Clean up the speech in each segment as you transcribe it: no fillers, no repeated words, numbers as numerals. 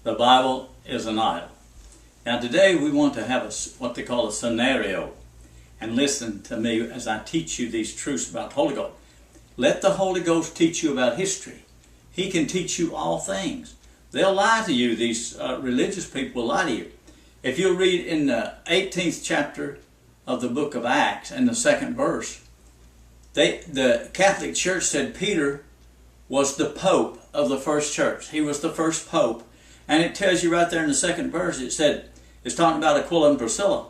The Bible is an idol. Now today we want to have what they call a scenario. And listen to me as I teach you these truths about the Holy Ghost. Let the Holy Ghost teach you about history. He can teach you all things. They'll lie to you. These religious people will lie to you. If you'll read in the 18th chapter of the book of Acts and the 2nd verse, the Catholic Church said Peter was the Pope of the first church. He was the first Pope. And it tells you right there in the 2nd verse, it's talking about Aquila and Priscilla.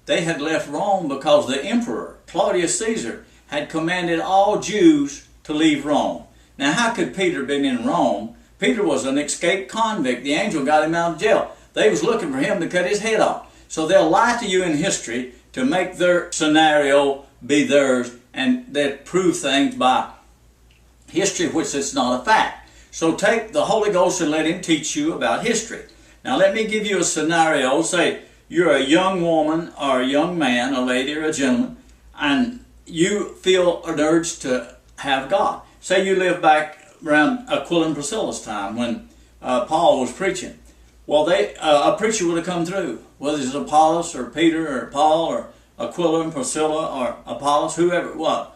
They had left Rome because the emperor, Claudius Caesar, had commanded all Jews to leave Rome. Now how could Peter have been in Rome? Peter was an escaped convict. The angel got him out of jail. They was looking for him to cut his head off. So they'll lie to you in history to make their scenario be theirs, and they prove things by history which is not a fact. So take the Holy Ghost and let Him teach you about history. Now let me give you a scenario. Say you're a young woman or a young man, a lady or a gentleman, and you feel an urge to have God. Say you live back around Aquila and Priscilla's time when Paul was preaching. Well, a preacher would have come through, whether it's Apollos or Peter or Paul or Aquila and Priscilla or Apollos, whoever it was.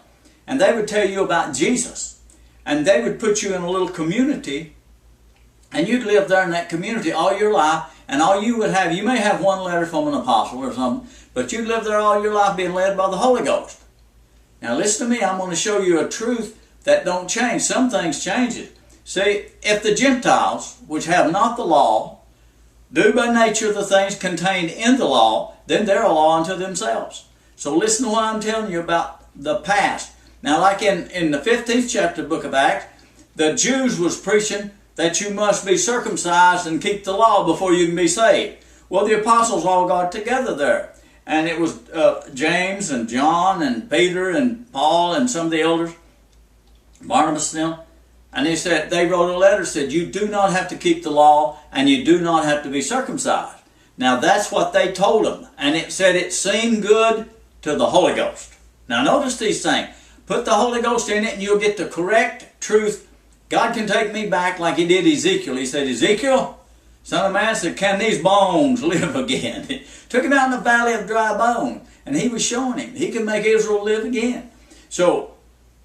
And they would tell you about Jesus. And they would put you in a little community, and you'd live there in that community all your life, and all you would have, you may have one letter from an apostle or something, but you'd live there all your life being led by the Holy Ghost. Now listen to me, I'm going to show you a truth that don't change. Some things change it. See, if the Gentiles, which have not the law, do by nature the things contained in the law, then they're a law unto themselves. So listen to what I'm telling you about the past. Now, like in the 15th chapter of the book of Acts, the Jews was preaching that you must be circumcised and keep the law before you can be saved. Well, the apostles all got together there. And it was James and John and Peter and Paul and some of the elders, Barnabas and them. And they wrote a letter that said, you do not have to keep the law and you do not have to be circumcised. Now, that's what they told them. And it said it seemed good to the Holy Ghost. Now, notice these things. Put the Holy Ghost in it and you'll get the correct truth. God can take me back like He did Ezekiel. He said, Ezekiel, son of man, said, can these bones live again? He took him out in the valley of dry bone, and He was showing him He can make Israel live again. So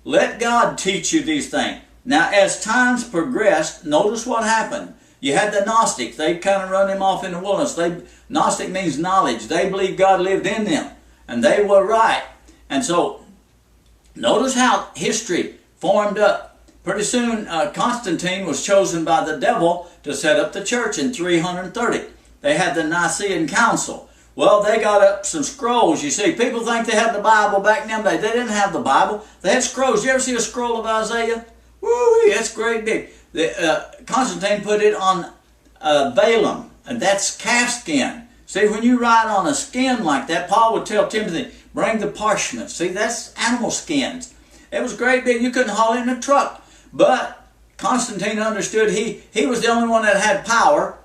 let God teach you these things. Now as times progressed, notice what happened. You had the Gnostics. They kind of run him off in the wilderness. Gnostic means knowledge. They believed God lived in them, and they were right. And so notice how history formed up. Pretty soon Constantine was chosen by the devil to set up the church in 330. They had the Nicene Council. Well, they got up some scrolls. You see, people think they had the Bible back in them days. They didn't have the Bible. They had scrolls. You ever see a scroll of Isaiah? Woo, that's great big. Constantine put it on vellum, and that's calf skin. See, when you write on a skin like that, Paul would tell Timothy, bring the parchment. See, that's animal skins. It was great big. You couldn't haul it in a truck. But Constantine understood he was the only one that had power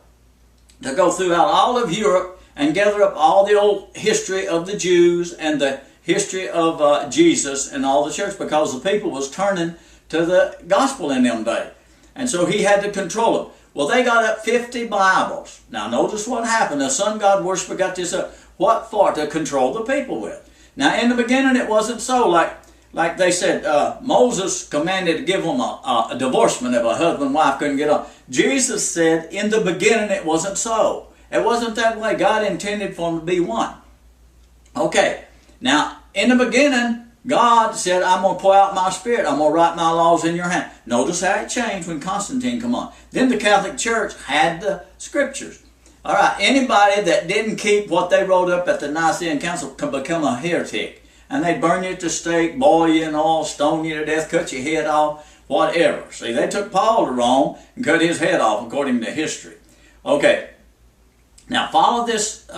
to go throughout all of Europe and gather up all the old history of the Jews and the history of Jesus and all the church, because the people was turning to the gospel in them days. And so he had to control them. Well, they got up 50 Bibles. Now notice what happened. The sun god worshiper got this up. What for? To control the people with. Now in the beginning it wasn't so. Like they said, Moses commanded to give them a divorcement if a husband and wife couldn't get on. Jesus said in the beginning it wasn't so. It wasn't that way. God intended for them to be one. Okay, now in the beginning, God said, I'm going to pour out my Spirit. I'm going to write my laws in your hand. Notice how it changed when Constantine come on. Then the Catholic Church had the Scriptures. All right, anybody that didn't keep what they wrote up at the Nicene Council could become a heretic. And they'd burn you at the stake, boil you in oil, stone you to death, cut your head off, whatever. See, they took Paul to Rome and cut his head off according to history. Okay, now follow this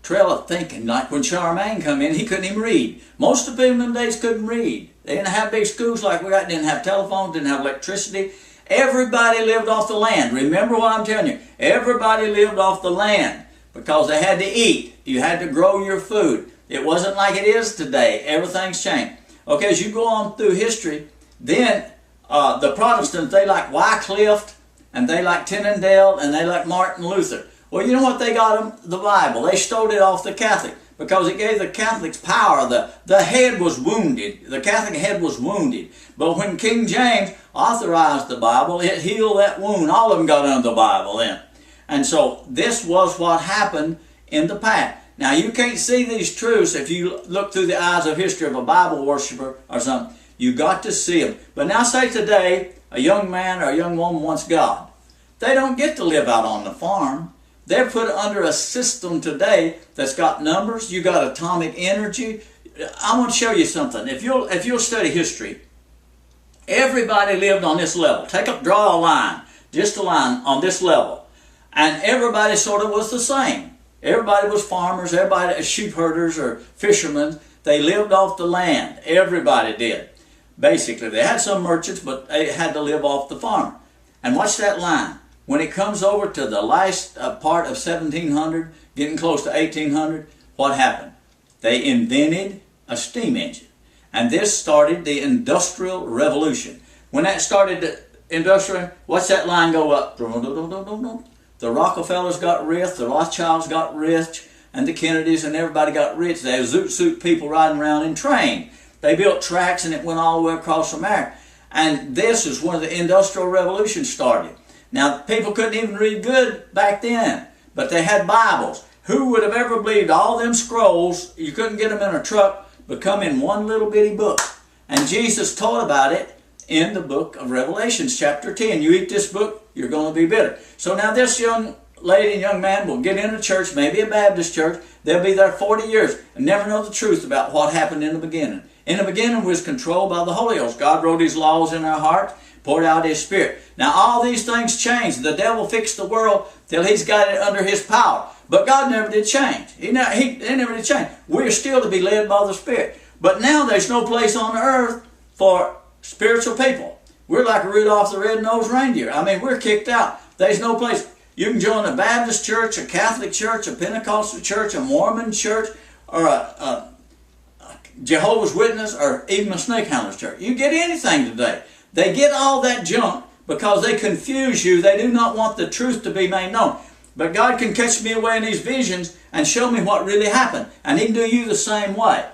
trail of thinking. Like when Charlemagne come in, he couldn't even read. Most of the people in them days couldn't read. They didn't have big schools like we got, didn't have telephones, didn't have electricity. Everybody lived off the land. Remember what I'm telling you. Everybody lived off the land because they had to eat. You had to grow your food. It wasn't like it is today. Everything's changed. Okay, as you go on through history, then the Protestants, they like Wycliffe and they like Tyndale, and they like Martin Luther. Well, you know what they got them? The Bible. They stole it off the Catholic because it gave the Catholics power. The head was wounded. The Catholic head was wounded. But when King James authorized the Bible, it healed that wound. All of them got under the Bible then. And so this was what happened in the past. Now, you can't see these truths if you look through the eyes of history of a Bible worshiper or something. You got to see them. But now say today, a young man or a young woman wants God. They don't get to live out on the farm. They're put under a system today that's got numbers. You got atomic energy. I want to show you something. If you'll study history, everybody lived on this level. Draw a line, just a line on this level. And everybody sort of was the same. Everybody was farmers, everybody sheep herders or fishermen. They lived off the land. Everybody did. Basically, they had some merchants, but they had to live off the farm. And watch that line. When it comes over to the last part of 1700, getting close to 1800, what happened? They invented a steam engine. And this started the Industrial Revolution. When that started the industrial, watch that line go up. The Rockefellers got rich, the Rothschilds got rich, and the Kennedys and everybody got rich. They had zoot suit people riding around in train. They built tracks and it went all the way across America. And this is when the Industrial Revolution started. Now, people couldn't even read good back then, but they had Bibles. Who would have ever believed all them scrolls, you couldn't get them in a truck, but come in one little bitty book? And Jesus taught about it in the book of Revelations, chapter 10. You eat this book, you're going to be bitter. So now this young lady and young man will get in a church, maybe a Baptist church. They'll be there 40 years and never know the truth about what happened in the beginning. In the beginning was controlled by the Holy Ghost. God wrote His laws in our heart, poured out His Spirit. Now all these things changed. The devil fixed the world till he's got it under his power. But God never did change. He never did change. We're still to be led by the Spirit. But now there's no place on earth for spiritual people. We're like Rudolph the Red-Nosed Reindeer. I mean, we're kicked out. There's no place. You can join a Baptist church, a Catholic church, a Pentecostal church, a Mormon church, or a Jehovah's Witness, or even a snake handler's church. You get anything today. They get all that junk because they confuse you. They do not want the truth to be made known. But God can catch me away in these visions and show me what really happened. And He can do you the same way.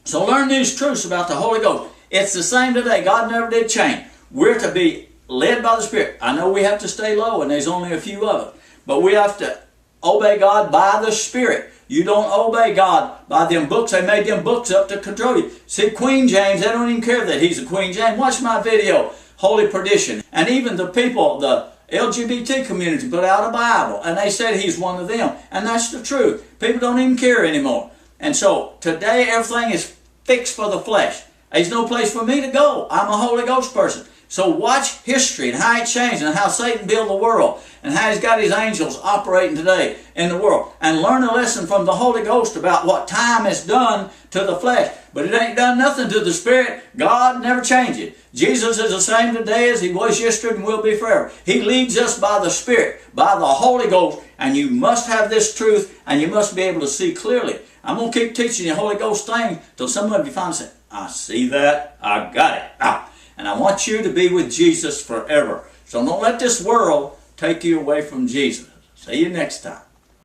So learn these truths about the Holy Ghost. It's the same today. God never did change. We're to be led by the Spirit. I know we have to stay low, and there's only a few of us. But we have to obey God by the Spirit. You don't obey God by them books. They made them books up to control you. See, Queen James, they don't even care that he's a Queen James. Watch my video, Holy Perdition. And even the people, the LGBT community put out a Bible, and they said he's one of them. And that's the truth. People don't even care anymore. And so today everything is fixed for the flesh. There's no place for me to go. I'm a Holy Ghost person. So watch history and how it changed and how Satan built the world and how he's got his angels operating today in the world. And learn a lesson from the Holy Ghost about what time has done to the flesh. But it ain't done nothing to the Spirit. God never changes. Jesus is the same today as He was yesterday and will be forever. He leads us by the Spirit, by the Holy Ghost. And you must have this truth and you must be able to see clearly. I'm going to keep teaching you Holy Ghost things till some of you finally say, I see that, I got it. And I want you to be with Jesus forever. So don't let this world take you away from Jesus. See you next time.